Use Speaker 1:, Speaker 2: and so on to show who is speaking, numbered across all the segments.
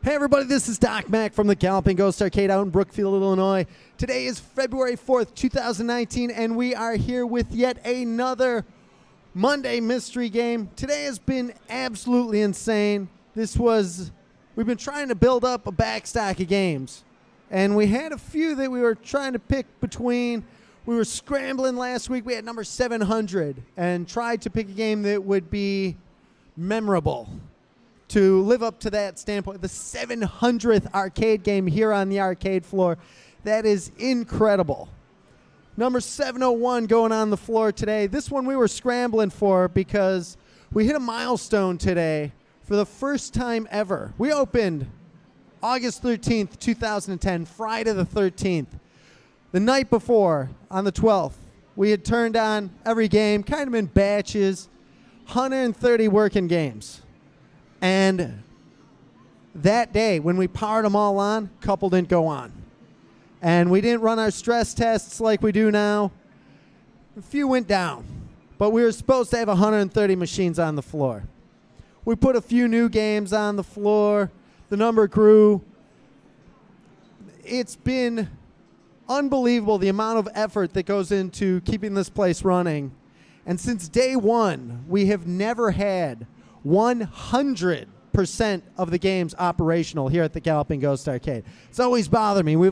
Speaker 1: Hey everybody, this is Doc Mack from the Galloping Ghost Arcade out in Brookfield, Illinois. Today is February 4th, 2019, and we are here with yet another Monday mystery game. Today has been absolutely insane. We've been trying to build up a backstock of games, and we had a few that we were trying to pick between. We were scrambling last week. We had number 700 and tried to pick a game that would be memorable to live up to that standpoint. The 700th arcade game here on the arcade floor. That is incredible. Number 701 going on the floor today. This one we were scrambling for because we hit a milestone today for the first time ever. We opened August 13th, 2010, Friday the 13th. The night before, on the 12th, we had turned on every game, kind of in batches, 130 working games. And that day, when we powered them all on, a couple didn't go on. And we didn't run our stress tests like we do now. A few went down. But we were supposed to have 130 machines on the floor. We put a few new games on the floor. The number grew. It's been unbelievable the amount of effort that goes into keeping this place running. And since day one, we have never had 100% of the games operational here at the Galloping Ghost Arcade. It's always bothered me. We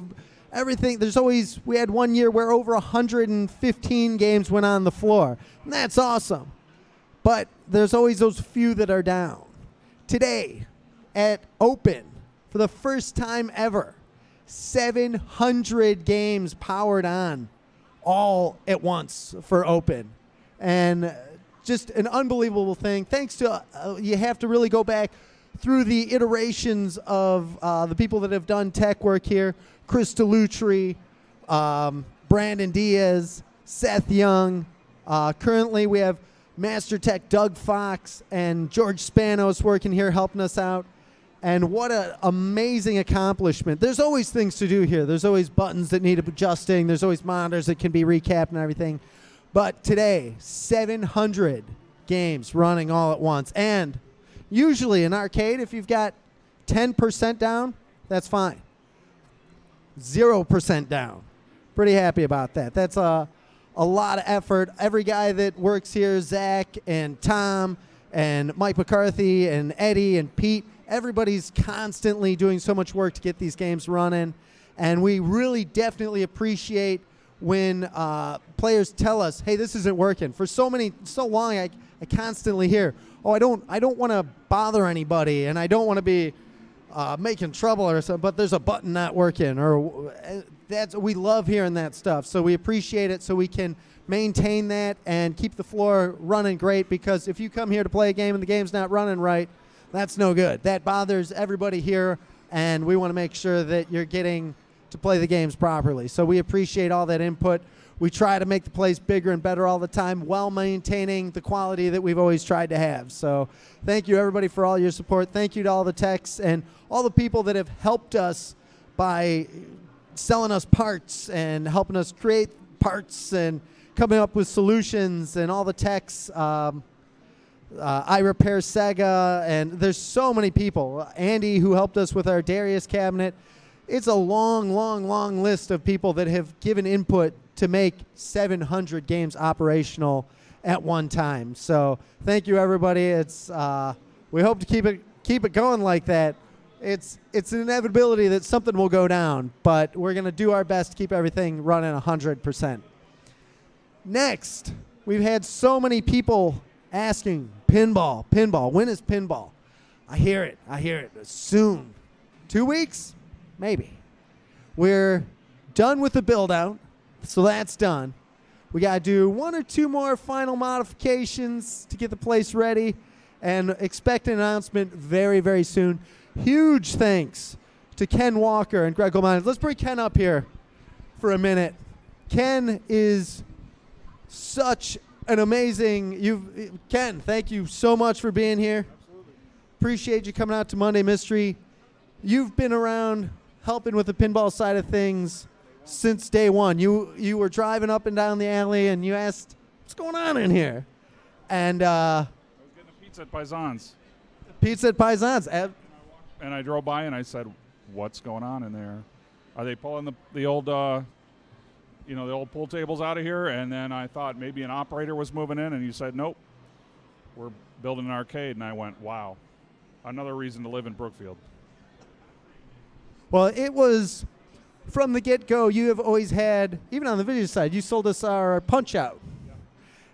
Speaker 1: had 1 year where over 115 games went on the floor. And that's awesome. But there's always those few that are down. Today, at Open, for the first time ever, 700 games powered on all at once for Open. And just an unbelievable thing. Thanks to, you have to really go back through the iterations of the people that have done tech work here. Chris Delutri, Brandon Diaz, Seth Young. Currently we have Master Tech Doug Fox and George Spanos working here helping us out. And what an amazing accomplishment. There's always things to do here. There's always buttons that need adjusting. There's always monitors that can be recapped and everything. But today, 700 games running all at once. And usually in arcade, if you've got 10% down, that's fine. 0% down. Pretty happy about that. That's a lot of effort. Every guy that works here, Zach and Tom and Mike McCarthy and Eddie and Pete, everybody's constantly doing so much work to get these games running. And we really definitely appreciate when players tell us, hey, this isn't working. For so long, I constantly hear, oh, I don't want to bother anybody, and I don't want to be making trouble or something, but there's a button not working. Or we love hearing that stuff. So we appreciate it so we can maintain that and keep the floor running great, because if you come here to play a game and the game's not running right, that's no good. That bothers everybody here, and we want to make sure that you're getting to play the games properly. So we appreciate all that input. We try to make the place bigger and better all the time while maintaining the quality that we've always tried to have. So thank you, everybody, for all your support. Thank you to all the techs and all the people that have helped us by selling us parts and helping us create parts and coming up with solutions, and all the techs. I Repair Sega, and there's so many people. Andy, who helped us with our Darius cabinet. It's a long, long, long list of people that have given input to make 700 games operational at one time. So thank you, everybody. It's we hope to keep it going like that. It's an inevitability that something will go down, but we're going to do our best to keep everything running 100%. Next, we've had so many people asking, pinball, when is pinball? I hear it soon. 2 weeks? Maybe. We're done with the build out, so that's done. We got to do 1 or 2 more final modifications to get the place ready, and expect an announcement very, very soon. Huge thanks to Ken Walker and Greg O'Malley. Let's bring Ken up here for a minute. Ken is such an amazing, Ken, thank you so much for being here.
Speaker 2: Absolutely.
Speaker 1: Appreciate you coming out to Monday Mystery. You've been around helping with the pinball side of things since day one. You were driving up and down the alley and you asked, what's going on in here? And
Speaker 2: I was getting a pizza at Paisan's.
Speaker 1: Pizza at Paisan's.
Speaker 2: and I drove by and I said, "What's going on in there? Are they pulling the old, the old pool tables out of here?" And then I thought maybe an operator was moving in, and he said, "Nope, we're building an arcade." And I went, "Wow, another reason to live in Brookfield."
Speaker 1: Well, it was from the get-go. You have always had, even on the video side, you sold us our Punch-Out. Yeah.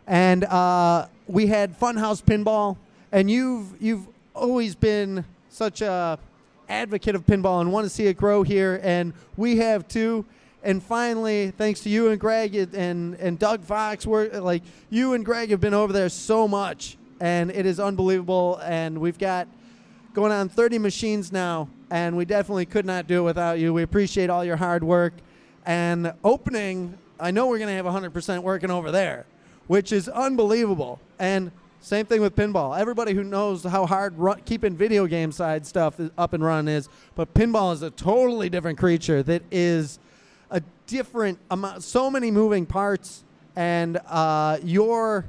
Speaker 1: And we had Funhouse Pinball, and you've always been such a advocate of pinball and want to see it grow here, and we have too. And finally, thanks to you and Greg and Doug Fox, you and Greg have been over there so much, and it is unbelievable. And we've got going on 30 machines now, and we definitely could not do it without you. We appreciate all your hard work. And opening, I know we're going to have 100% working over there, which is unbelievable. And same thing with pinball. Everybody who knows how hard keeping video game side stuff up and running is, but pinball is a totally different creature that is a different amount, so many moving parts, and your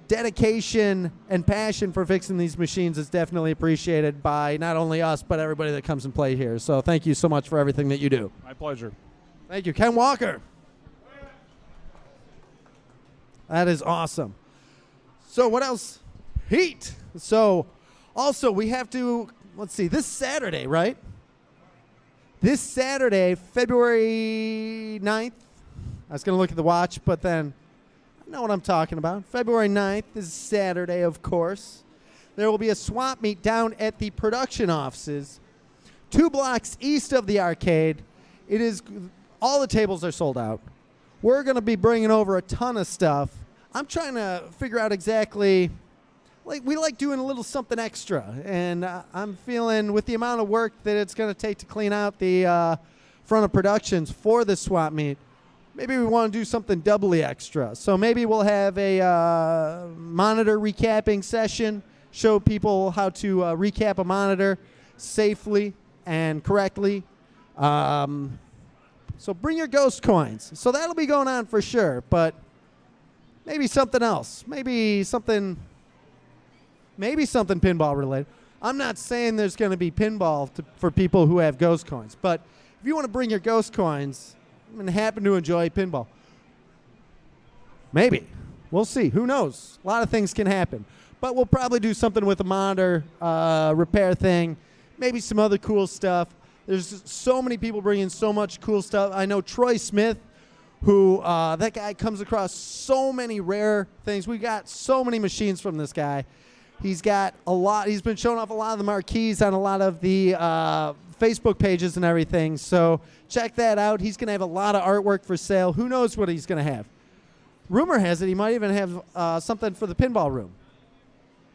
Speaker 1: dedication and passion for fixing these machines is definitely appreciated by not only us, but everybody that comes and play here. So thank you so much for everything that you do.
Speaker 2: My pleasure.
Speaker 1: Thank you. Ken Walker. That is awesome. So what else? Heat. So also we have to, let's see, this Saturday, right? This Saturday, February 9th. I was going to look at the watch, but then I know what I'm talking about. February 9th is Saturday, of course. There will be a swap meet down at the production offices, 2 blocks east of the arcade. It is, all the tables are sold out. We're going to be bringing over a ton of stuff. I'm trying to figure out exactly, we like doing a little something extra, and I'm feeling with the amount of work that it's going to take to clean out the front of productions for this swap meet, maybe we want to do something doubly extra. So maybe we'll have a monitor recapping session, show people how to recap a monitor safely and correctly. So bring your ghost coins. So that'll be going on for sure, but maybe something else. Maybe something pinball related. I'm not saying there's going to be pinball for people who have ghost coins, but if you want to bring your ghost coins and happen to enjoy pinball, maybe. We'll see. Who knows? A lot of things can happen. But we'll probably do something with a monitor repair thing, maybe some other cool stuff. There's so many people bringing so much cool stuff. I know Troy Smith, who that guy comes across so many rare things. We got so many machines from this guy. He's got a lot. He's been showing off a lot of the marquees on a lot of the Facebook pages and everything. So check that out. He's going to have a lot of artwork for sale. Who knows what he's going to have? Rumor has it he might even have something for the pinball room.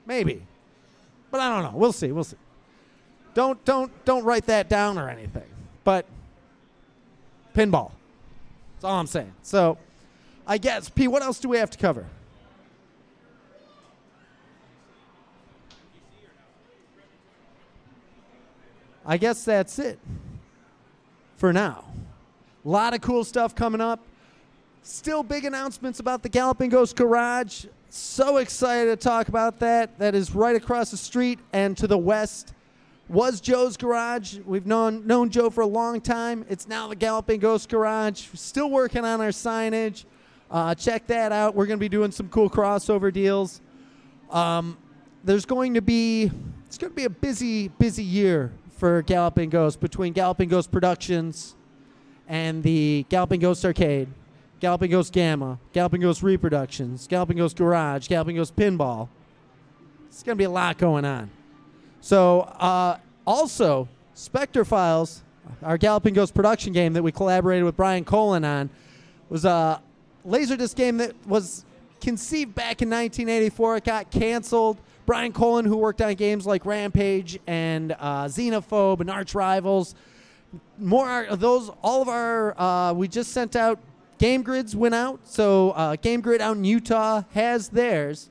Speaker 1: Maybe. But I don't know. We'll see. We'll see. Don't write that down or anything. But pinball. That's all I'm saying. So I guess, P, what else do we have to cover? I guess that's it for now. A lot of cool stuff coming up. Still big announcements about the Galloping Ghost Garage. So excited to talk about that. That is right across the street and to the west was Joe's Garage. We've known Joe for a long time. It's now the Galloping Ghost Garage. Still working on our signage. Check that out. We're going to be doing some cool crossover deals. It's going to be a busy year for Galloping Ghost, between Galloping Ghost Productions and the Galloping Ghost Arcade, Galloping Ghost Gamma, Galloping Ghost Reproductions, Galloping Ghost Garage, Galloping Ghost Pinball. It's going to be a lot going on. So also, Spectre Files, our Galloping Ghost production game that we collaborated with Brian Colin on, was a Laserdisc game that was conceived back in 1984. It got canceled. Brian Colin, who worked on games like Rampage and Xenophobe and Arch Rivals, all of our, we just sent out, Game Grids went out. So Game Grid out in Utah has theirs.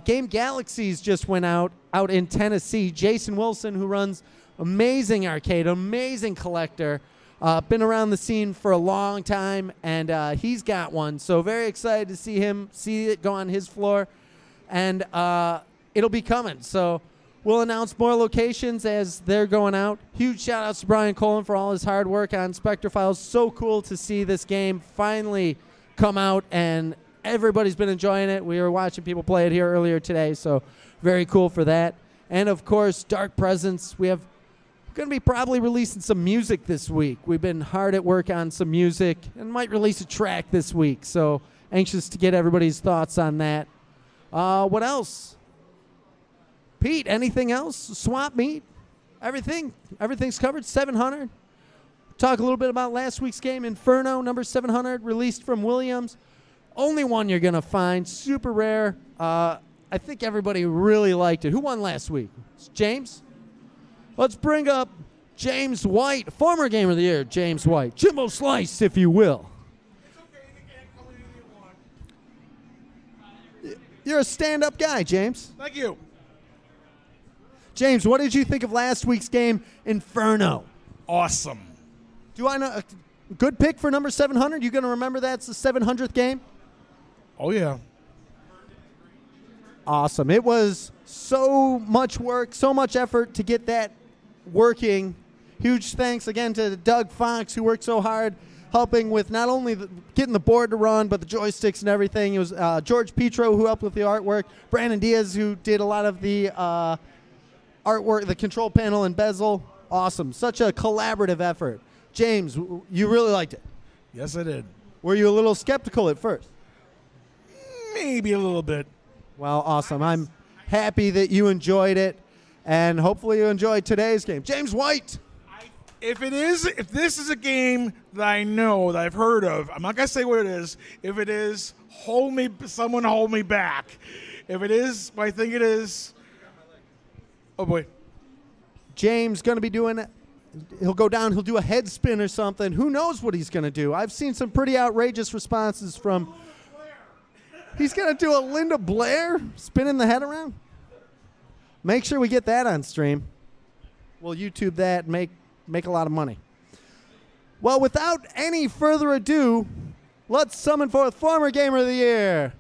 Speaker 1: Game Galaxies just went out in Tennessee. Jason Wilson, who runs amazing arcade, amazing collector, been around the scene for a long time, and he's got one. So very excited to see it go on his floor, and it'll be coming. So We'll announce more locations as they're going out. Huge shout-outs to Brian Colin for all his hard work on Spectre Files. So cool to see this game finally come out, and everybody's been enjoying it. We were watching people play it here earlier today, so very cool for that. And, of course, Dark Presence. We're going to be probably releasing some music this week. We've been hard at work on some music and might release a track this week, so anxious to get everybody's thoughts on that. What else? Pete, anything else? Swap meet? Everything's covered. 700. Talk a little bit about last week's game, Inferno, number 700, released from Williams. Only one you're going to find. Super rare. I think everybody really liked it. Who won last week? James? Let's bring up James White, former Game of the Year, James White. Jimbo Slice, if you will.
Speaker 3: It's okay. You can't call it either one.
Speaker 1: You're a stand-up guy, James.
Speaker 3: Thank you.
Speaker 1: James, what did you think of last week's game, Inferno?
Speaker 3: Awesome.
Speaker 1: Do I know? Good pick for number 700. You going to remember that's the 700th game?
Speaker 3: Oh, yeah.
Speaker 1: Awesome. It was so much work, so much effort to get that working. Huge thanks again to Doug Fox, who worked so hard helping with not only getting the board to run, but the joysticks and everything. It was George Petro who helped with the artwork, Brandon Diaz who did a lot of the artwork, the control panel and bezel. Awesome. Such a collaborative effort. James, you really liked it.
Speaker 3: Yes, I did.
Speaker 1: Were you a little skeptical at first?
Speaker 3: Maybe a little bit.
Speaker 1: Well, awesome. I'm happy that you enjoyed it, and hopefully you enjoyed today's game. James White.
Speaker 3: If this is a game that I know, that I've heard of, I'm not going to say what it is. If it is, someone hold me back. If it is what I think it is, oh boy.
Speaker 1: James going to be doing, he'll go down, he'll do a head spin or something. Who knows what he's going to do? I've seen some pretty outrageous responses from, he's going to do a Linda Blair, spinning the head around. Make sure we get that on stream. We'll YouTube that and make a lot of money. Well, without any further ado, let's summon forth former Gamer of the Year,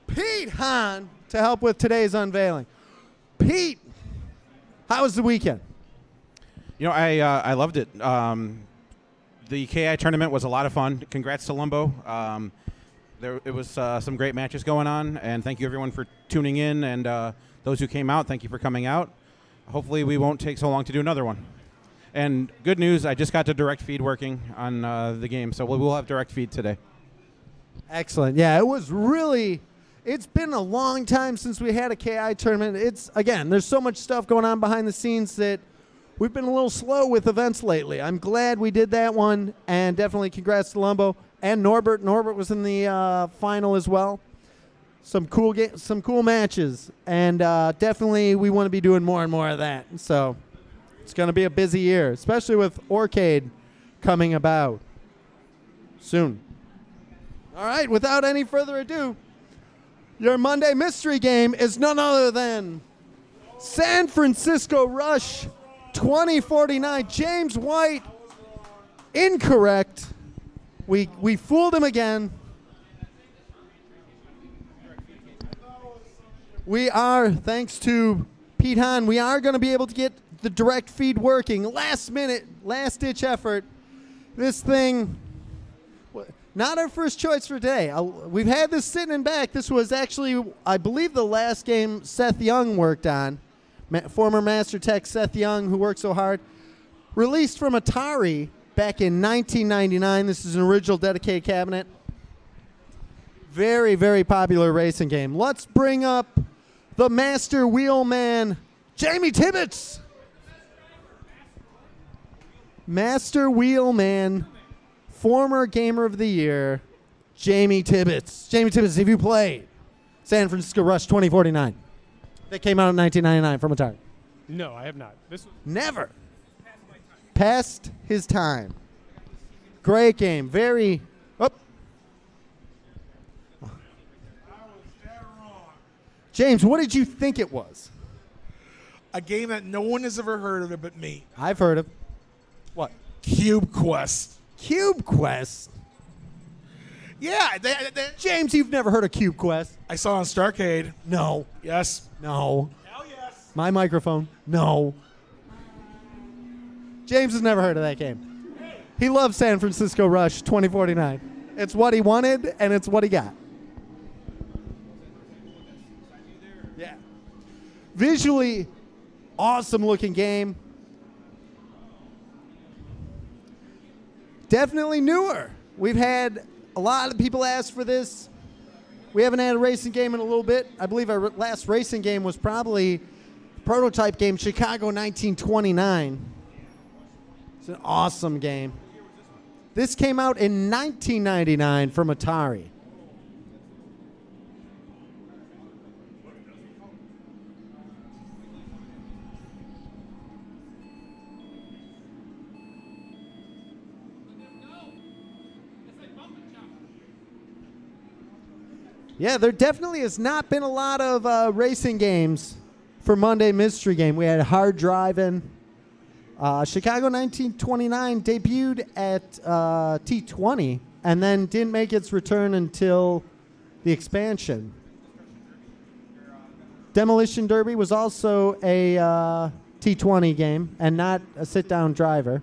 Speaker 1: Pete Hahn, to help with today's unveiling. Pete, how was the weekend?
Speaker 4: You know, I loved it. The KI tournament was a lot of fun. Congrats to Lumbo. It was some great matches going on, and thank you everyone for tuning in, and those who came out, thank you for coming out. Hopefully we won't take so long to do another one. And good news, I just got the direct feed working on the game, so we'll have direct feed today.
Speaker 1: Excellent. Yeah, it was really, it's been a long time since we had a KI tournament. Again, there's so much stuff going on behind the scenes that we've been a little slow with events lately. I'm glad we did that one, and definitely congrats to Lumbo and Norbert. Norbert was in the final as well. Some cool matches, and definitely we want to be doing more and more of that. So it's going to be a busy year, especially with Orcade coming about soon. All right, without any further ado, your Monday mystery game is none other than San Francisco Rush 2049. James White, incorrect. We fooled him again. We are, thanks to Pete Hahn, we are going to be able to get the direct feed working. Last minute, last ditch effort. This thing, not our first choice for today. We've had this sitting in back. This was actually, I believe, the last game Seth Young worked on. Former Master Tech Seth Young, who worked so hard. Released from Atari back in 1999. This is an original dedicated cabinet. Very, very popular racing game. Let's bring up the master wheelman, Jamie Tibbetts. Master wheelman, former Gamer of the Year, Jamie Tibbetts. Jamie Tibbetts, have you played San Francisco Rush 2049? That came out in 1999 from Atari.
Speaker 5: No, I have not.
Speaker 1: Never. Past his time. Great game. Very. Oh. James, what did you think it was?
Speaker 3: A game that no one has ever heard of it but me.
Speaker 1: I've heard of. What?
Speaker 3: Cube Quest.
Speaker 1: Cube Quest?
Speaker 3: Yeah.
Speaker 1: James, you've never heard of Cube Quest?
Speaker 3: I saw it on Starcade.
Speaker 1: No.
Speaker 3: Yes.
Speaker 1: No.
Speaker 3: Hell yes.
Speaker 1: My microphone. No. James has never heard of that game. He loves San Francisco Rush 2049. It's what he wanted, and it's what he got. Yeah. Visually, awesome looking game. Definitely newer. We've had a lot of people ask for this. We haven't had a racing game in a little bit. I believe our last racing game was probably prototype game, Chicago 1929. It's an awesome game. This came out in 1999 from Atari. Yeah, there definitely has not been a lot of racing games for Monday Mystery Game. We had Hard Driving. Chicago 1929 debuted at T20 and then didn't make its return until the expansion. Demolition Derby was also a T20 game and not a sit-down driver.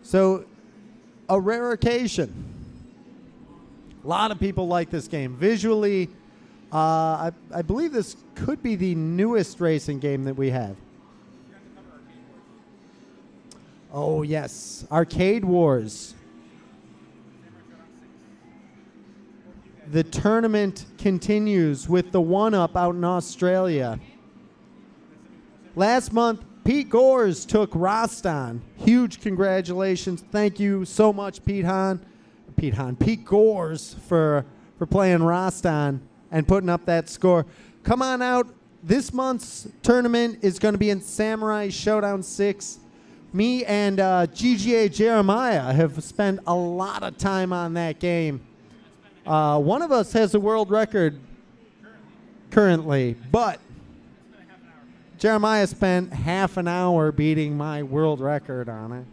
Speaker 1: So, a rare occasion. A lot of people like this game. Visually, I believe this could be the newest racing game that we have. Oh, yes. Arcade Wars. The tournament continues with the one-up out in Australia. Last month, Pete Gores took Roston. Huge congratulations. Thank you so much, Pete Gores for playing Roston and putting up that score. Come on out. This month's tournament is going to be in Samurai Showdown 6. Me and GGA Jeremiah have spent a lot of time on that game. One of us has a world record currently, but Jeremiah spent half an hour beating my world record on it.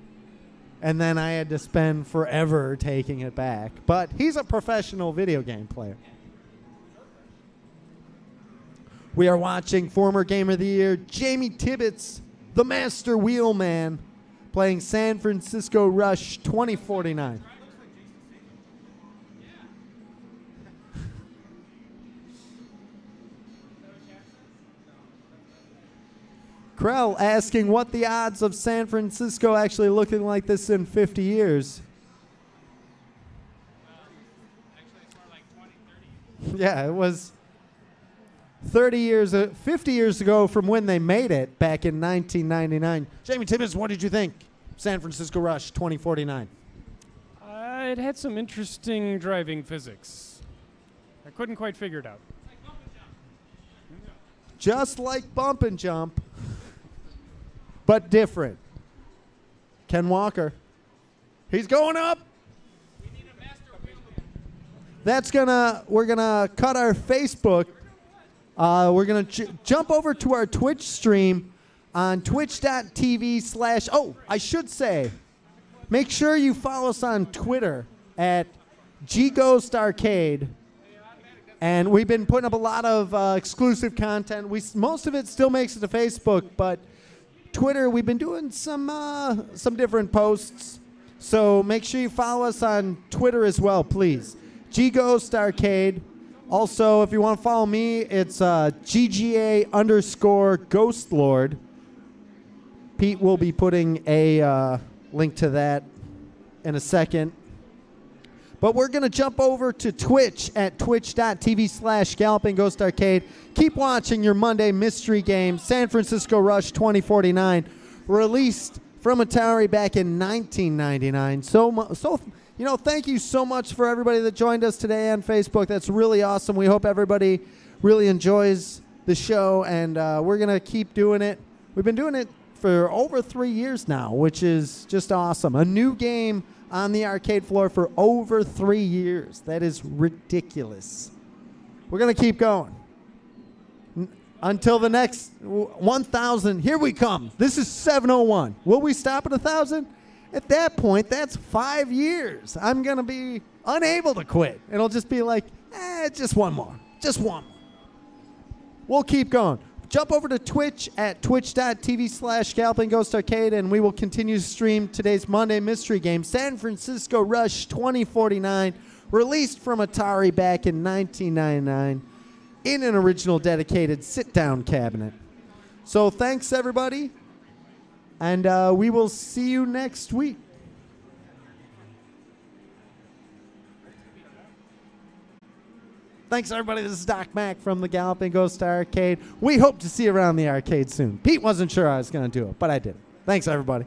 Speaker 1: And then I had to spend forever taking it back. But he's a professional video game player. We are watching former Gamer of the Year, Jamie Tibbetts, the Master Wheelman, playing San Francisco Rush 2049. Krell asking what the odds of San Francisco actually looking like this in 50 years.
Speaker 5: Actually, it's more like 20, 30.
Speaker 1: Yeah, it was 50 years ago from when they made it back in 1999. Jamie Tibbetts, what did you think? San Francisco Rush 2049.
Speaker 5: It had some interesting driving physics. I couldn't quite figure it out.
Speaker 1: Just like Bump and Jump, but different. Ken Walker. He's going up.
Speaker 5: We need a master wheelman.
Speaker 1: We're gonna cut our Facebook. We're gonna jump over to our Twitch stream on twitch.tv/ oh, I should say, make sure you follow us on Twitter at GGhostArcade. And we've been putting up a lot of exclusive content. Most of it still makes it to Facebook, but Twitter, we've been doing some different posts. So make sure you follow us on Twitter as well, please. GGhostArcade. Also, if you want to follow me, it's GGA_GhostLord. Pete will be putting a link to that in a second. But we're going to jump over to Twitch at twitch.tv/GallopingGhostArcade. Keep watching your Monday mystery game, San Francisco Rush 2049, released from Atari back in 1999. Thank you so much for everybody that joined us today on Facebook. That's really awesome. We hope everybody really enjoys the show, and we're going to keep doing it. We've been doing it for over 3 years now, which is just awesome. A new game on the arcade floor for over 3 years. That is ridiculous. We're going to keep going until the next 1,000. Here we come. This is 701. Will we stop at 1,000? At that point, that's 5 years. I'm going to be unable to quit. It'll just be like, just one more. Just one more. We'll keep going. Jump over to Twitch at twitch.tv/Galloping Ghost Arcade, and we will continue to stream today's Monday mystery game, San Francisco Rush 2049, released from Atari back in 1999 in an original dedicated sit-down cabinet. So thanks, everybody, and we will see you next week. Thanks, everybody. This is Doc Mack from the Galloping Ghost Arcade. We hope to see you around the arcade soon. Pete wasn't sure I was going to do it, but I did. Thanks, everybody.